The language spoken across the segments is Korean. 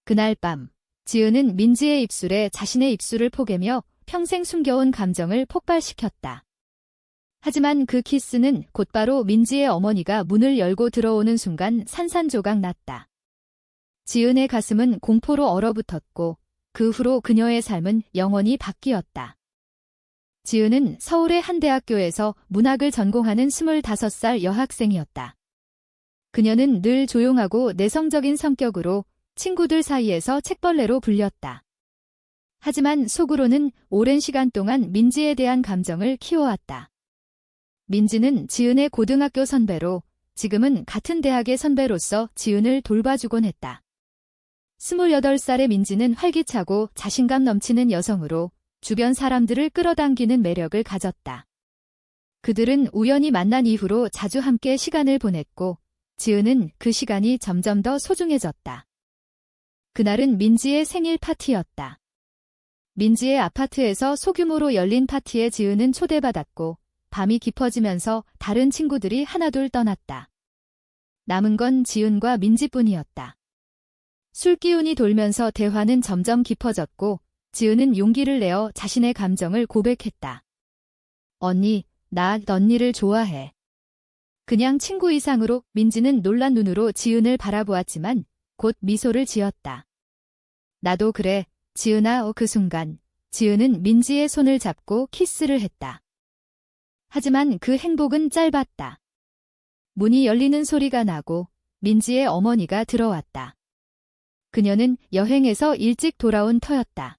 그날 밤, 지은은 민지의 입술에 자신의 입술을 포개며 평생 숨겨온 감정을 폭발시켰다. 하지만 그 키스는 곧바로 민지의 어머니가 문을 열고 들어오는 순간 산산조각 났다. 지은의 가슴은 공포로 얼어붙었고 그 후로 그녀의 삶은 영원히 바뀌었다. 지은은 서울의 한 대학교에서 문학을 전공하는 25살 여학생이었다. 그녀는 늘 조용하고 내성적인 성격으로 친구들 사이에서 책벌레로 불렸다. 하지만 속으로는 오랜 시간 동안 민지에 대한 감정을 키워왔다. 민지는 지은의 고등학교 선배로 지금은 같은 대학의 선배로서 지은을 돌봐주곤 했다. 28살의 민지는 활기차고 자신감 넘치는 여성으로 주변 사람들을 끌어당기는 매력을 가졌다. 그들은 우연히 만난 이후로 자주 함께 시간을 보냈고 지은은 그 시간이 점점 더 소중해졌다. 그날은 민지의 생일 파티였다. 민지의 아파트에서 소규모로 열린 파티에 지은은 초대받았고 밤이 깊어지면서 다른 친구들이 하나둘 떠났다. 남은 건 지은과 민지뿐이었다. 술기운이 돌면서 대화는 점점 깊어졌고 지은은 용기를 내어 자신의 감정을 고백했다. 언니, 나 언니를 좋아해. 그냥 친구 이상으로. 민지는 놀란 눈으로 지은을 바라보았지만 곧 미소를 지었다. 나도 그래, 지은아. 그 순간 지은은 민지의 손을 잡고 키스를 했다. 하지만 그 행복은 짧았다. 문이 열리는 소리가 나고 민지의 어머니가 들어왔다. 그녀는 여행에서 일찍 돌아온 터였다.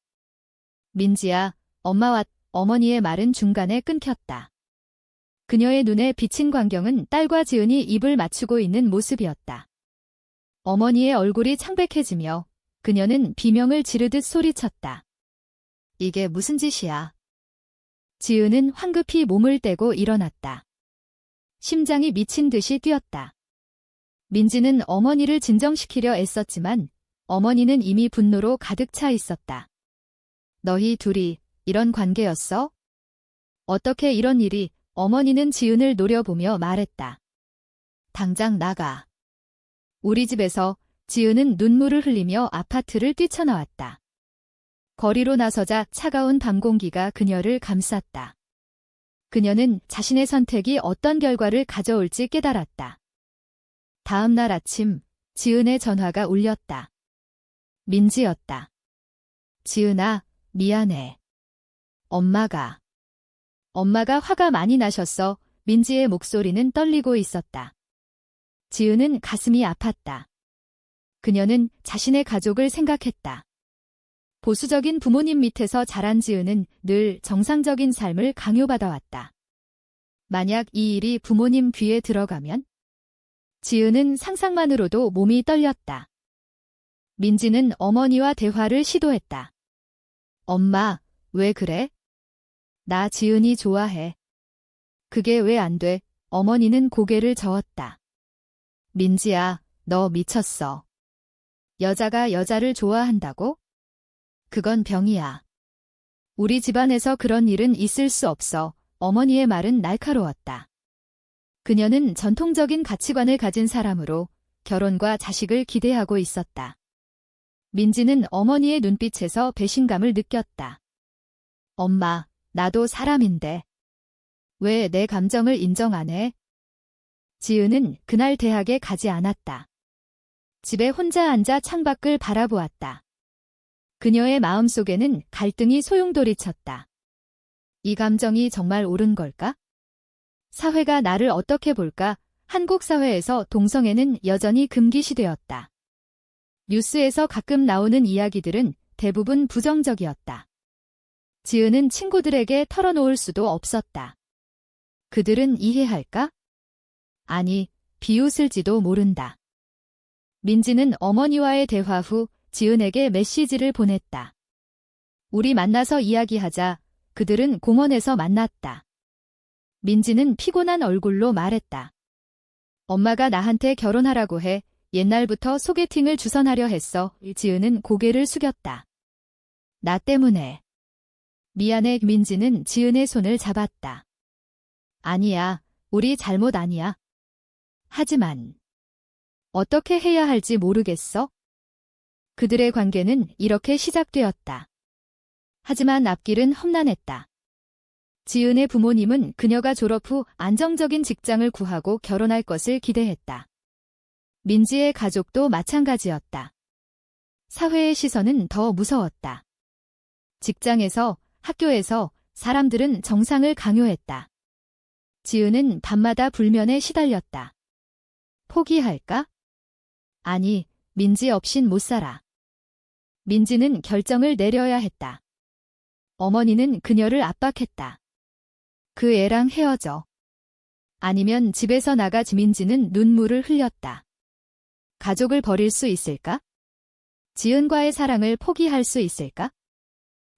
민지야, 엄마 왔. 어머니의 말은 중간에 끊겼다. 그녀의 눈에 비친 광경은 딸과 지은이 입을 맞추고 있는 모습이었다. 어머니의 얼굴이 창백해지며 그녀는 비명을 지르듯 소리쳤다. 이게 무슨 짓이야? 지은은 황급히 몸을 떼고 일어났다. 심장이 미친 듯이 뛰었다. 민지는 어머니를 진정시키려 애썼지만 어머니는 이미 분노로 가득 차 있었다. 너희 둘이 이런 관계였어? 어떻게 이런 일이? 어머니는 지은을 노려보며 말했다. 당장 나가. 우리 집에서. 지은은 눈물을 흘리며 아파트를 뛰쳐나왔다. 거리로 나서자 차가운 밤 공기가 그녀를 감쌌다. 그녀는 자신의 선택이 어떤 결과를 가져올지 깨달았다. 다음 날 아침, 지은의 전화가 울렸다. 민지였다. 지은아, 미안해. 엄마가 화가 많이 나셨어. 민지의 목소리는 떨리고 있었다. 지은은 가슴이 아팠다. 그녀는 자신의 가족을 생각했다. 보수적인 부모님 밑에서 자란 지은은 늘 정상적인 삶을 강요받아왔다. 만약 이 일이 부모님 귀에 들어가면? 지은은 상상만으로도 몸이 떨렸다. 민지는 어머니와 대화를 시도했다. 엄마, 왜 그래? 나 지은이 좋아해. 그게 왜 안 돼? 어머니는 고개를 저었다. 민지야, 너 미쳤어. 여자가 여자를 좋아한다고? 그건 병이야. 우리 집안에서 그런 일은 있을 수 없어. 어머니의 말은 날카로웠다. 그녀는 전통적인 가치관을 가진 사람으로 결혼과 자식을 기대하고 있었다. 민지는 어머니의 눈빛에서 배신감을 느꼈다. 엄마, 나도 사람인데. 왜 내 감정을 인정 안 해? 지은은 그날 대학에 가지 않았다. 집에 혼자 앉아 창밖을 바라보았다. 그녀의 마음속에는 갈등이 소용돌이쳤다. 이 감정이 정말 옳은 걸까? 사회가 나를 어떻게 볼까? 한국 사회에서 동성애는 여전히 금기시되었다. 뉴스에서 가끔 나오는 이야기들은 대부분 부정적이었다. 지은은 친구들에게 털어놓을 수도 없었다. 그들은 이해할까? 아니, 비웃을지도 모른다. 민지는 어머니와의 대화 후 지은에게 메시지를 보냈다. 우리 만나서 이야기하자. 그들은 공원에서 만났다. 민지는 피곤한 얼굴로 말했다. 엄마가 나한테 결혼하라고 해. 옛날부터 소개팅을 주선하려 했어. 지은은 고개를 숙였다. 나 때문에. 미안해. 민지는 지은의 손을 잡았다. 아니야, 우리 잘못 아니야. 하지만 어떻게 해야 할지 모르겠어? 그들의 관계는 이렇게 시작되었다. 하지만 앞길은 험난했다. 지은의 부모님은 그녀가 졸업 후 안정적인 직장을 구하고 결혼할 것을 기대했다. 민지의 가족도 마찬가지였다. 사회의 시선은 더 무서웠다. 직장에서, 학교에서 사람들은 정상을 강요했다. 지은은 밤마다 불면에 시달렸다. 포기할까? 아니, 민지 없인 못 살아. 민지는 결정을 내려야 했다. 어머니는 그녀를 압박했다. 그 애랑 헤어져. 아니면 집에서 나가. 민지는 눈물을 흘렸다. 가족을 버릴 수 있을까? 지은과의 사랑을 포기할 수 있을까?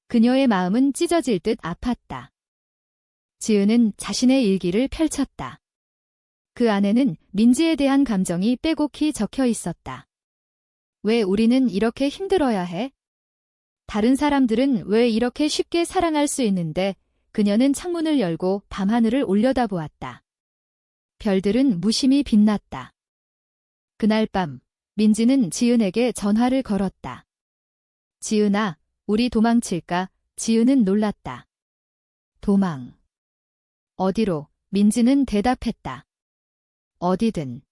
그녀의 마음은 찢어질 듯 아팠다. 지은은 자신의 일기를 펼쳤다. 그 안에는 민지에 대한 감정이 빼곡히 적혀 있었다. 왜 우리는 이렇게 힘들어야 해? 다른 사람들은 왜 이렇게 쉽게 사랑할 수 있는데 그녀는 창문을 열고 밤하늘을 올려다보았다. 별들은 무심히 빛났다. 그날 밤 민지는 지은에게 전화를 걸었다. 지은아, 우리 도망칠까? 지은은 놀랐다. 도망. 어디로? 민지는 대답했다. 어디든.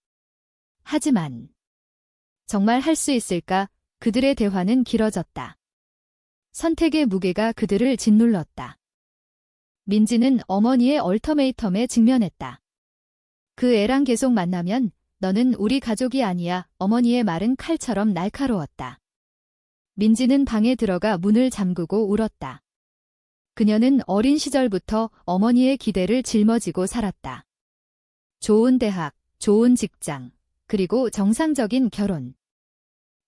하지만 정말 할 수 있을까? 그들의 대화는 길어졌다. 선택의 무게가 그들을 짓눌렀다. 민지는 어머니의 얼터메이텀에 직면했다. 그 애랑 계속 만나면 너는 우리 가족이 아니야. 어머니의 말은 칼처럼 날카로웠다. 민지는 방에 들어가 문을 잠그고 울었다. 그녀는 어린 시절부터 어머니의 기대를 짊어지고 살았다. 좋은 대학, 좋은 직장, 그리고 정상적인 결혼.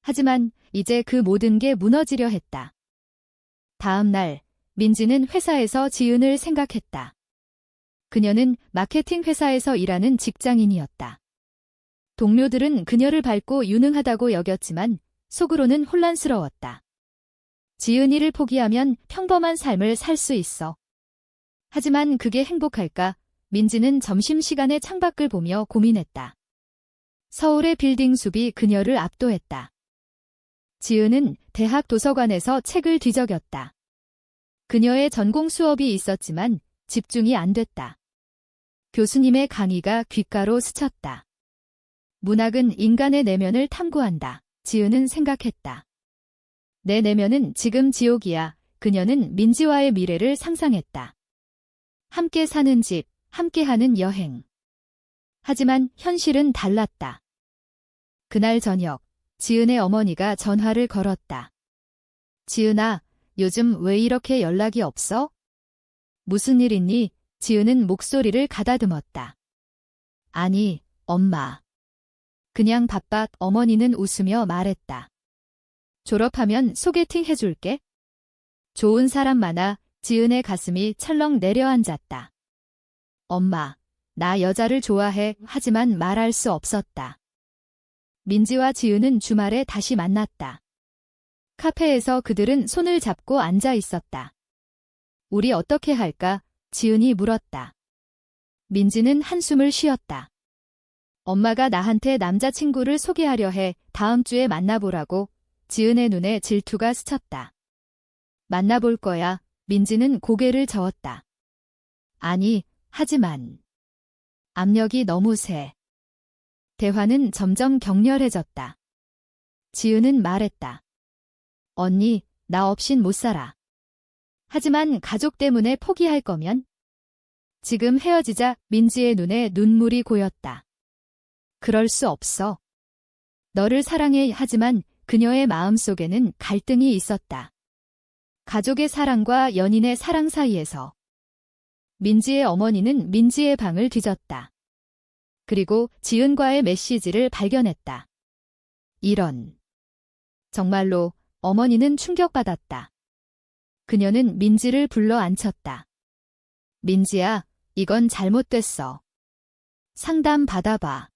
하지만 이제 그 모든 게 무너지려 했다. 다음 날, 민지는 회사에서 지은을 생각했다. 그녀는 마케팅 회사에서 일하는 직장인이었다. 동료들은 그녀를 밝고 유능하다고 여겼지만 속으로는 혼란스러웠다. 지은이를 포기하면 평범한 삶을 살 수 있어. 하지만 그게 행복할까? 민지는 점심시간에 창밖을 보며 고민했다. 서울의 빌딩 숲이 그녀를 압도했다. 지은은 대학 도서관에서 책을 뒤적였다. 그녀의 전공 수업이 있었지만 집중이 안 됐다. 교수님의 강의가 귓가로 스쳤다. 문학은 인간의 내면을 탐구한다. 지은은 생각했다. 내 내면은 지금 지옥이야. 그녀는 민지와의 미래를 상상했다. 함께 사는 집, 함께하는 여행. 하지만 현실은 달랐다. 그날 저녁, 지은의 어머니가 전화를 걸었다. 지은아, 요즘 왜 이렇게 연락이 없어? 무슨 일 있니? 지은은 목소리를 가다듬었다. 아니, 엄마. 그냥 바빠. 어머니는 웃으며 말했다. 졸업하면 소개팅 해줄게. 좋은 사람 많아. 지은의 가슴이 철렁 내려앉았다. 엄마, 나 여자를 좋아해. 하지만 말할 수 없었다. 민지와 지은은 주말에 다시 만났다. 카페에서 그들은 손을 잡고 앉아 있었다. 우리 어떻게 할까? 지은이 물었다. 민지는 한숨을 쉬었다. 엄마가 나한테 남자친구를 소개하려 해. 다음 주에 만나보라고. 지은의 눈에 질투가 스쳤다. 만나볼 거야. 민지는 고개를 저었다. 아니, 하지만. 압력이 너무 세. 대화는 점점 격렬해졌다. 지은은 말했다. 언니, 나 없인 못 살아. 하지만 가족 때문에 포기할 거면? 지금 헤어지자. 민지의 눈에 눈물이 고였다. 그럴 수 없어. 너를 사랑해. 하지만 그녀의 마음속에는 갈등이 있었다. 가족의 사랑과 연인의 사랑 사이에서. 민지의 어머니는 민지의 방을 뒤졌다. 그리고 지은과의 메시지를 발견했다. 이런. 정말로 어머니는 충격받았다. 그녀는 민지를 불러 앉혔다. 민지야, 이건 잘못됐어. 상담 받아봐.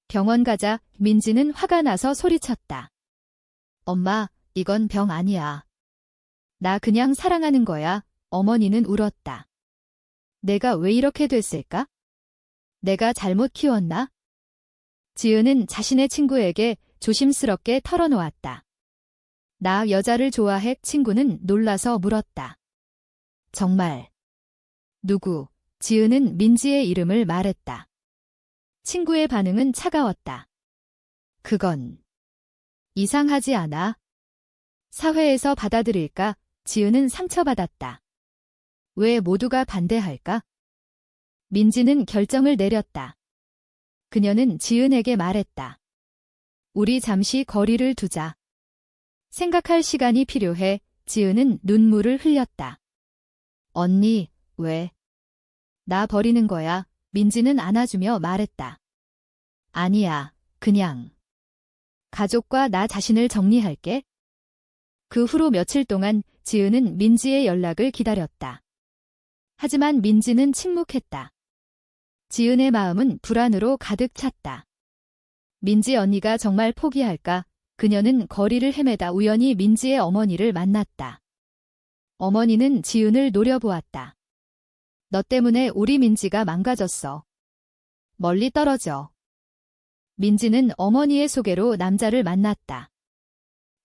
병원 가자. 민지는 화가 나서 소리쳤다. 엄마, 이건 병 아니야. 나 그냥 사랑하는 거야. 어머니는 울었다. 내가 왜 이렇게 됐을까? 내가 잘못 키웠나? 지은은 자신의 친구에게 조심스럽게 털어놓았다. 나 여자를 좋아해? 친구는 놀라서 물었다. 정말? 누구? 지은은 민지의 이름을 말했다. 친구의 반응은 차가웠다. 그건 이상하지 않아? 사회에서 받아들일까? 지은은 상처받았다. 왜 모두가 반대할까? 민지는 결정을 내렸다. 그녀는 지은에게 말했다. 우리 잠시 거리를 두자. 생각할 시간이 필요해. 지은은 눈물을 흘렸다. 언니, 왜? 나 버리는 거야. 민지는 안아주며 말했다. 아니야, 그냥. 가족과 나 자신을 정리할게. 그 후로 며칠 동안 지은은 민지의 연락을 기다렸다. 하지만 민지는 침묵했다. 지은의 마음은 불안으로 가득 찼다. 민지 언니가 정말 포기할까? 그녀는 거리를 헤매다 우연히 민지의 어머니를 만났다. 어머니는 지은을 노려보았다. 너 때문에 우리 민지가 망가졌어. 멀리 떨어져. 민지는 어머니의 소개로 남자를 만났다.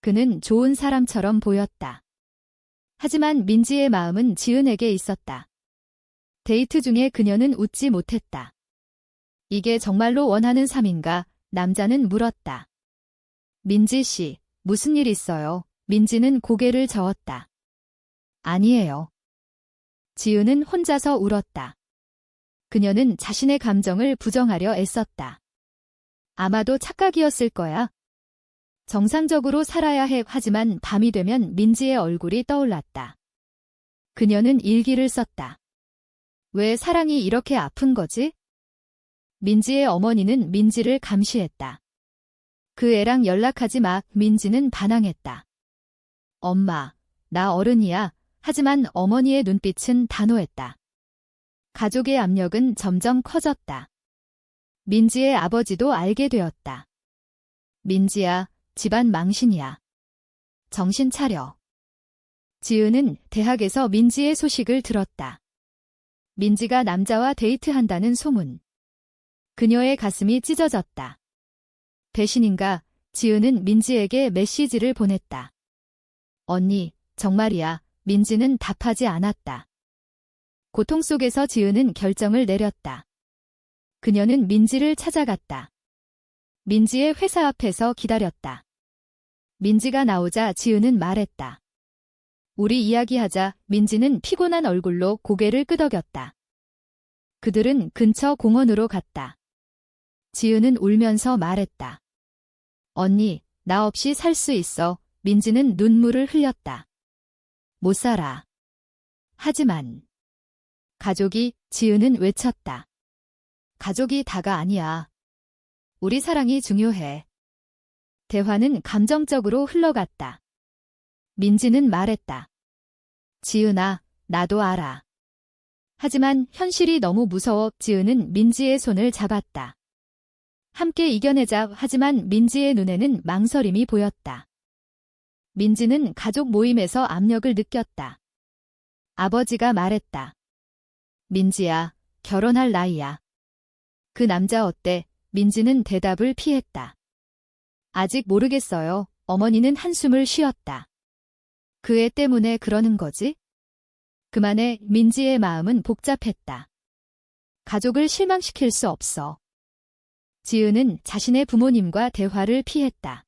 그는 좋은 사람처럼 보였다. 하지만 민지의 마음은 지은에게 있었다. 데이트 중에 그녀는 웃지 못했다. 이게 정말로 원하는 삶인가? 남자는 물었다. 민지 씨, 무슨 일 있어요? 민지는 고개를 저었다. 아니에요. 지은은 혼자서 울었다. 그녀는 자신의 감정을 부정하려 애썼다. 아마도 착각이었을 거야. 정상적으로 살아야 해. 하지만 밤이 되면 민지의 얼굴이 떠올랐다. 그녀는 일기를 썼다. 왜 사랑이 이렇게 아픈 거지? 민지의 어머니는 민지를 감시했다. 그 애랑 연락하지 마. 민지는 반항했다. 엄마, 나 어른이야. 하지만 어머니의 눈빛은 단호했다. 가족의 압력은 점점 커졌다. 민지의 아버지도 알게 되었다. 민지야, 집안 망신이야. 정신 차려. 지은은 대학에서 민지의 소식을 들었다. 민지가 남자와 데이트한다는 소문. 그녀의 가슴이 찢어졌다. 배신인가? 지은은 민지에게 메시지를 보냈다. 언니, 정말이야. 민지는 답하지 않았다. 고통 속에서 지은은 결정을 내렸다. 그녀는 민지를 찾아갔다. 민지의 회사 앞에서 기다렸다. 민지가 나오자 지은은 말했다. 우리 이야기하자. 민지는 피곤한 얼굴로 고개를 끄덕였다. 그들은 근처 공원으로 갔다. 지은은 울면서 말했다. 언니, 나 없이 살 수 있어. 민지는 눈물을 흘렸다. 못 살아. 하지만 가족이, 지은은 외쳤다. 가족이 다가 아니야. 우리 사랑이 중요해. 대화는 감정적으로 흘러갔다. 민지는 말했다. 지은아, 나도 알아. 하지만 현실이 너무 무서워. 지은은 민지의 손을 잡았다. 함께 이겨내자. 하지만 민지의 눈에는 망설임이 보였다. 민지는 가족 모임에서 압력을 느꼈다. 아버지가 말했다. 민지야, 결혼할 나이야. 그 남자 어때? 민지는 대답을 피했다. 아직 모르겠어요. 어머니는 한숨을 쉬었다. 그 애 때문에 그러는 거지? 그만해. 민지의 마음은 복잡했다. 가족을 실망시킬 수 없어. 지은은 자신의 부모님과 대화를 피했다.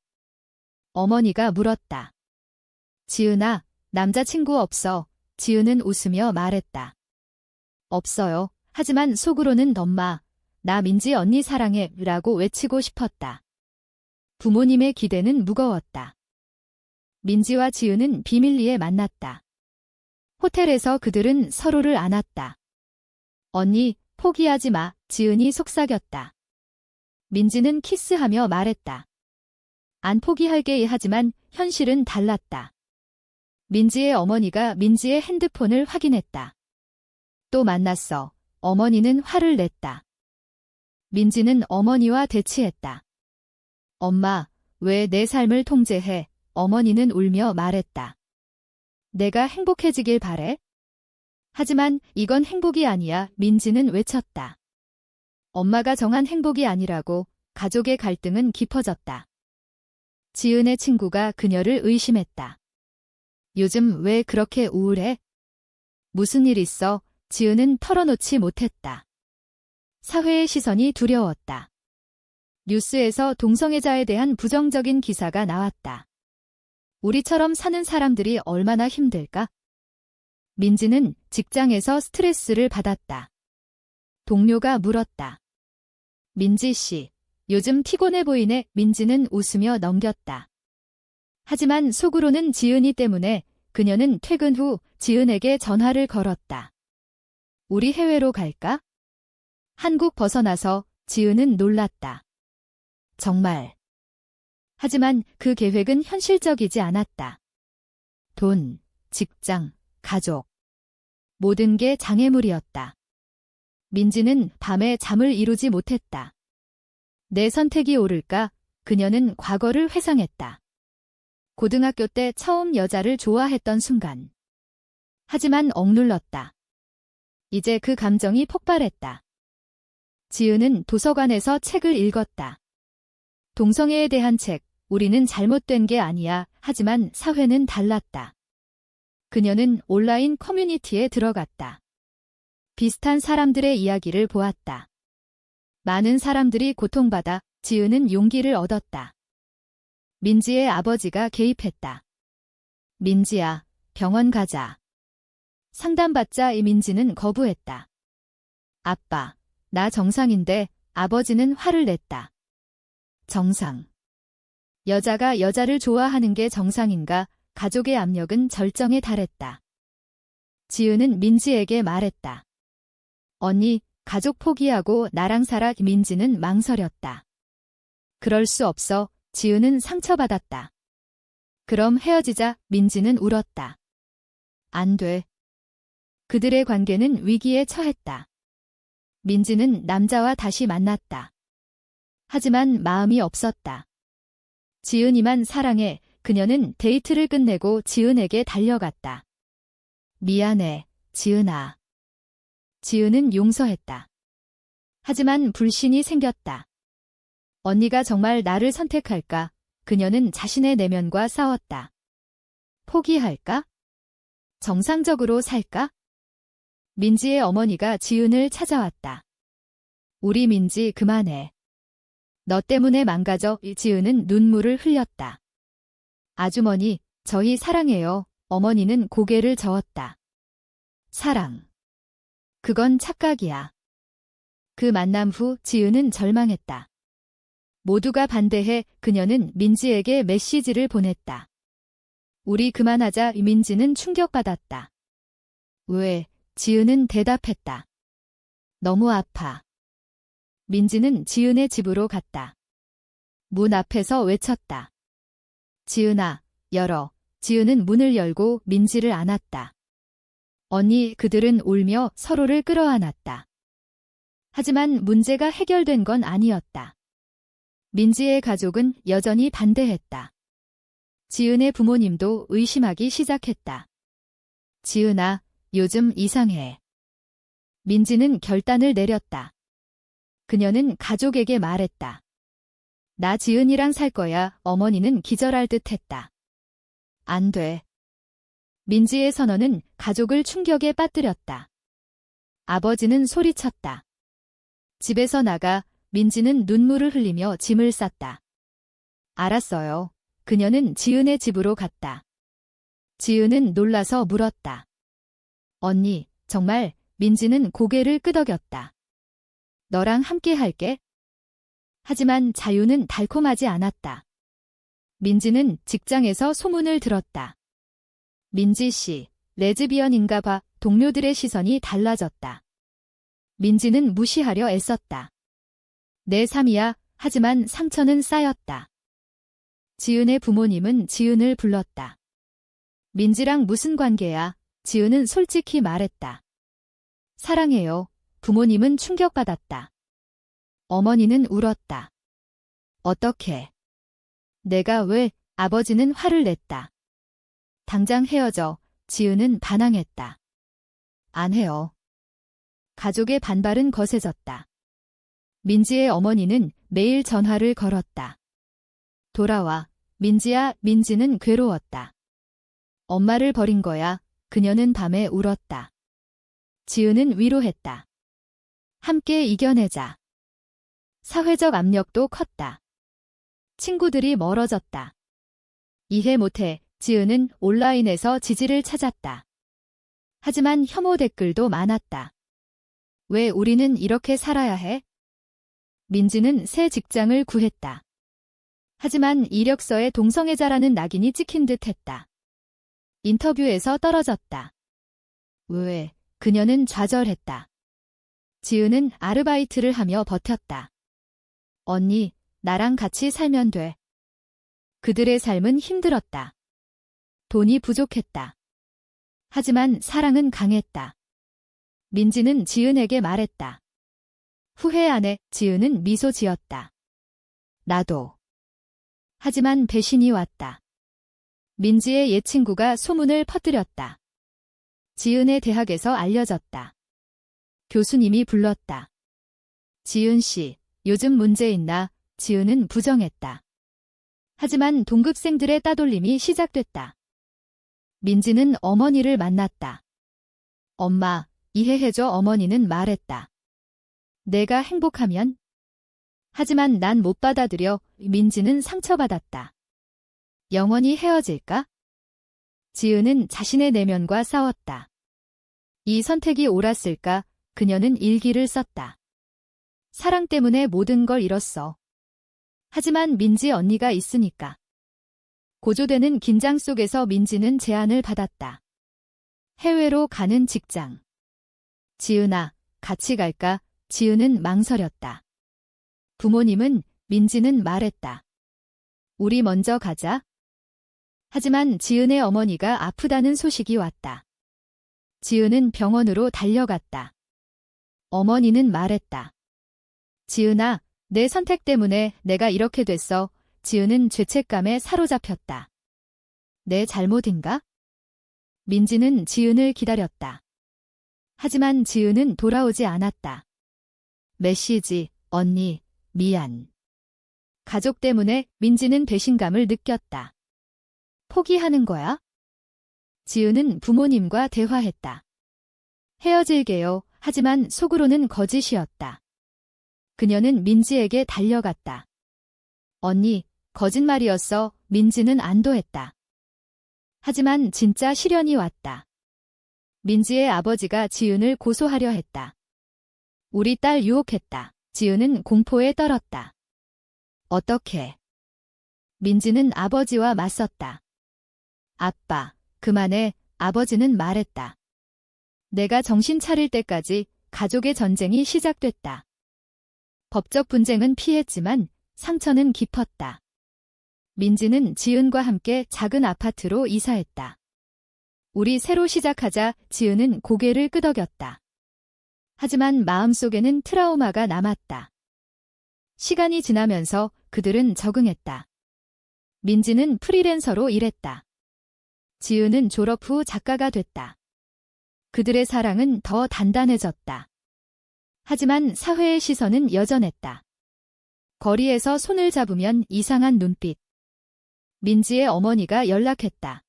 어머니가 물었다. 지은아, 남자친구 없어? 지은은 웃으며 말했다. 없어요. 하지만 속으로는 엄마, 나 민지 언니 사랑해 라고 외치고 싶었다. 부모님의 기대는 무거웠다. 민지와 지은은 비밀리에 만났다. 호텔에서 그들은 서로를 안았다. 언니, 포기하지 마. 지은이 속삭였다. 민지는 키스하며 말했다. 안 포기할게. 하지만 현실은 달랐다. 민지의 어머니가 민지의 핸드폰을 확인했다. 또 만났어. 어머니는 화를 냈다. 민지는 어머니와 대치했다. 엄마, 왜 내 삶을 통제해? 어머니는 울며 말했다. 내가 행복해지길 바래? 하지만 이건 행복이 아니야. 민지는 외쳤다. 엄마가 정한 행복이 아니라고. 가족의 갈등은 깊어졌다. 지은의 친구가 그녀를 의심했다. 요즘 왜 그렇게 우울해? 무슨 일 있어? 지은은 털어놓지 못했다. 사회의 시선이 두려웠다. 뉴스에서 동성애자에 대한 부정적인 기사가 나왔다. 우리처럼 사는 사람들이 얼마나 힘들까? 민지는 직장에서 스트레스를 받았다. 동료가 물었다. 민지 씨, 요즘 피곤해 보이네. 민지는 웃으며 넘겼다. 하지만 속으로는 지은이 때문에 그녀는 퇴근 후 지은에게 전화를 걸었다. 우리 해외로 갈까? 한국 벗어나서 지은은 놀랐다. 정말. 하지만 그 계획은 현실적이지 않았다. 돈, 직장, 가족. 모든 게 장애물이었다. 민지는 밤에 잠을 이루지 못했다. 내 선택이 옳을까? 그녀는 과거를 회상했다. 고등학교 때 처음 여자를 좋아했던 순간. 하지만 억눌렀다. 이제 그 감정이 폭발했다. 지은은 도서관에서 책을 읽었다. 동성애에 대한 책, 우리는 잘못된 게 아니야. 하지만 사회는 달랐다. 그녀는 온라인 커뮤니티에 들어갔다. 비슷한 사람들의 이야기를 보았다. 많은 사람들이 고통받아 지은은 용기를 얻었다. 민지의 아버지가 개입했다. 민지야, 병원 가자. 상담받자 민지는 거부했다. 아빠, 나 정상인데. 아버지는 화를 냈다. 정상. 여자가 여자를 좋아하는 게 정상인가? 가족의 압력은 절정에 달했다. 지은은 민지에게 말했다. 언니, 가족 포기하고 나랑 살아. 민지는 망설였다. 그럴 수 없어. 지은은 상처받았다. 그럼 헤어지자. 민지는 울었다. 안 돼. 그들의 관계는 위기에 처했다. 민지는 남자와 다시 만났다. 하지만 마음이 없었다. 지은이만 사랑해. 그녀는 데이트를 끝내고 지은에게 달려갔다. 미안해, 지은아. 지은은 용서했다. 하지만 불신이 생겼다. 언니가 정말 나를 선택할까? 그녀는 자신의 내면과 싸웠다. 포기할까? 정상적으로 살까? 민지의 어머니가 지은을 찾아왔다. 우리 민지 그만해. 너 때문에 망가져. 지은은 눈물을 흘렸다. 아주머니, 저희 사랑해요. 어머니는 고개를 저었다. 사랑. 그건 착각이야. 그 만남 후 지은은 절망했다. 모두가 반대해. 그녀는 민지에게 메시지를 보냈다. 우리 그만하자. 민지는 충격받았다. 왜? 지은은 대답했다. 너무 아파. 민지는 지은의 집으로 갔다. 문 앞에서 외쳤다. 지은아, 열어. 지은은 문을 열고 민지를 안았다. 언니, 그들은 울며 서로를 끌어안았다. 하지만 문제가 해결된 건 아니었다. 민지의 가족은 여전히 반대했다. 지은의 부모님도 의심하기 시작했다. 지은아, 요즘 이상해. 민지는 결단을 내렸다. 그녀는 가족에게 말했다. 나 지은이랑 살 거야. 어머니는 기절할 듯 했다. 안 돼. 민지의 선언은 가족을 충격에 빠뜨렸다. 아버지는 소리쳤다. 집에서 나가. 민지는 눈물을 흘리며 짐을 쌌다. 알았어요. 그녀는 지은의 집으로 갔다. 지은은 놀라서 물었다. 언니, 정말? 민지는 고개를 끄덕였다. 너랑 함께 할게. 하지만 자유는 달콤하지 않았다. 민지는 직장에서 소문을 들었다. 민지 씨, 레즈비언인가 봐. 동료들의 시선이 달라졌다. 민지는 무시하려 애썼다. 내 삶이야. 하지만 상처는 쌓였다. 지은의 부모님은 지은을 불렀다. 민지랑 무슨 관계야? 지은은 솔직히 말했다. 사랑해요. 부모님은 충격받았다. 어머니는 울었다. 어떻게? 내가 왜? 아버지는 화를 냈다. 당장 헤어져. 지은은 반항했다. 안 해요. 가족의 반발은 거세졌다. 민지의 어머니는 매일 전화를 걸었다. 돌아와. 민지야, 민지는 괴로웠다. 엄마를 버린 거야. 그녀는 밤에 울었다. 지은은 위로했다. 함께 이겨내자. 사회적 압력도 컸다. 친구들이 멀어졌다. 이해 못해 지은은 온라인에서 지지를 찾았다. 하지만 혐오 댓글도 많았다. 왜 우리는 이렇게 살아야 해? 민지는 새 직장을 구했다. 하지만 이력서에 동성애자라는 낙인이 찍힌 듯 했다. 인터뷰에서 떨어졌다. 왜? 그녀는 좌절했다. 지은은 아르바이트를 하며 버텼다. 언니, 나랑 같이 살면 돼. 그들의 삶은 힘들었다. 돈이 부족했다. 하지만 사랑은 강했다. 민지는 지은에게 말했다. 후회 안 해. 지은은 미소 지었다. 나도. 하지만 배신이 왔다. 민지의 옛 친구가 소문을 퍼뜨렸다. 지은의 대학에서 알려졌다. 교수님이 불렀다. 지은 씨, 요즘 문제 있나? 지은은 부정했다. 하지만 동급생들의 따돌림이 시작됐다. 민지는 어머니를 만났다. 엄마, 이해해줘. 어머니는 말했다. 내가 행복하면? 하지만 난 못 받아들여. 민지는 상처받았다. 영원히 헤어질까? 지은은 자신의 내면과 싸웠다. 이 선택이 옳았을까? 그녀는 일기를 썼다. 사랑 때문에 모든 걸 잃었어. 하지만 민지 언니가 있으니까. 고조되는 긴장 속에서 민지는 제안을 받았다. 해외로 가는 직장. 지은아, 같이 갈까? 지은은 망설였다. 부모님은, 민지는 말했다. 우리 먼저 가자. 하지만 지은의 어머니가 아프다는 소식이 왔다. 지은은 병원으로 달려갔다. 어머니는 말했다. 지은아, 내 선택 때문에 내가 이렇게 됐어. 지은은 죄책감에 사로잡혔다. 내 잘못인가? 민지는 지은을 기다렸다. 하지만 지은은 돌아오지 않았다. 메시지, 언니, 미안. 가족 때문에 민지는 배신감을 느꼈다. 포기하는 거야? 지은은 부모님과 대화했다. 헤어질게요. 하지만 속으로는 거짓이었다. 그녀는 민지에게 달려갔다. 언니, 거짓말이었어. 민지는 안도했다. 하지만 진짜 시련이 왔다. 민지의 아버지가 지은을 고소하려 했다. 우리 딸 유혹했다. 지은은 공포에 떨었다. 어떻게? 민지는 아버지와 맞섰다. 아빠, 그만해. 아버지는 말했다. 내가 정신 차릴 때까지 가족의 전쟁이 시작됐다. 법적 분쟁은 피했지만 상처는 깊었다. 민지는 지은과 함께 작은 아파트로 이사했다. 우리 새로 시작하자. 지은은 고개를 끄덕였다. 하지만 마음속에는 트라우마가 남았다. 시간이 지나면서 그들은 적응했다. 민지는 프리랜서로 일했다. 지은은 졸업 후 작가가 됐다. 그들의 사랑은 더 단단해졌다. 하지만 사회의 시선은 여전했다. 거리에서 손을 잡으면 이상한 눈빛. 민지의 어머니가 연락했다.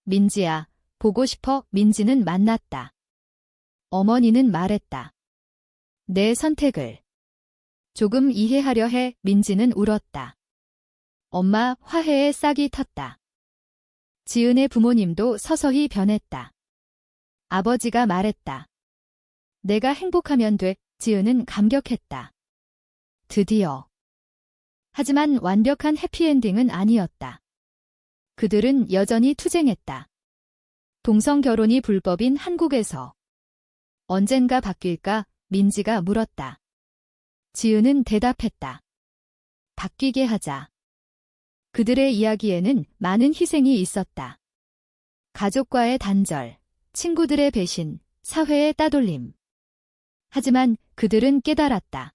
민지야, 보고 싶어. 민지는 만났다. 어머니는 말했다. 내 선택을 조금 이해하려 해. 민지는 울었다. 엄마, 화해에 싹이 텄다. 지은의 부모님도 서서히 변했다. 아버지가 말했다. 내가 행복하면 돼. 지은은 감격했다. 드디어. 하지만 완벽한 해피엔딩은 아니었다. 그들은 여전히 투쟁했다. 동성 결혼이 불법인 한국에서. 언젠가 바뀔까? 민지가 물었다. 지은은 대답했다. 바뀌게 하자. 그들의 이야기에는 많은 희생이 있었다. 가족과의 단절, 친구들의 배신, 사회의 따돌림. 하지만 그들은 깨달았다.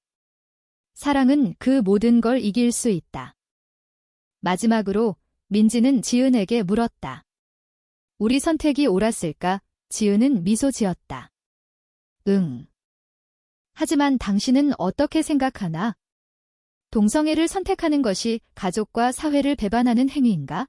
사랑은 그 모든 걸 이길 수 있다. 마지막으로 민지는 지은에게 물었다. 우리 선택이 옳았을까? 지은은 미소 지었다. 응. 하지만 당신은 어떻게 생각하나? 동성애를 선택하는 것이 가족과 사회를 배반하는 행위인가?